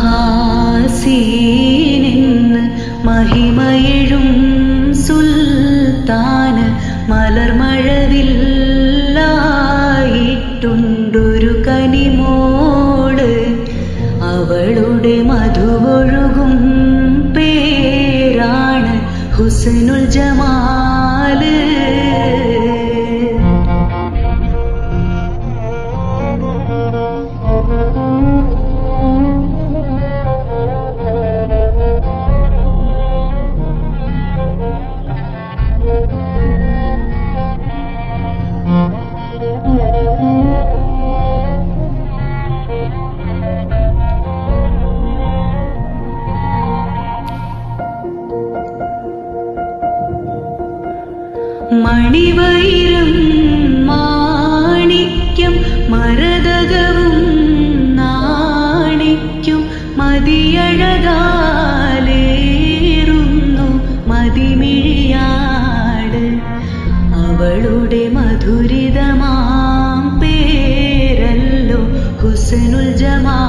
മഹാസീനിന്ന് മഹിമയെഴും സുൽത്താന് മലർമഴവില്ലായിട്ടുണ്ടൊരു കനിമോള്. അവളുടെ മധുവൊഴുകും പേരാണ് ഹുസ്നുൽ ജമാല്. മണിവൈരം മാണിക്യം മരതകവും നാണിക്കും മതിയഴകാലേറുന്നു മതിമിഴിയാട്. അവളുടെ മധുരിതമാം പേരല്ലോ ഹുസ്നുൽ ജമാൽ.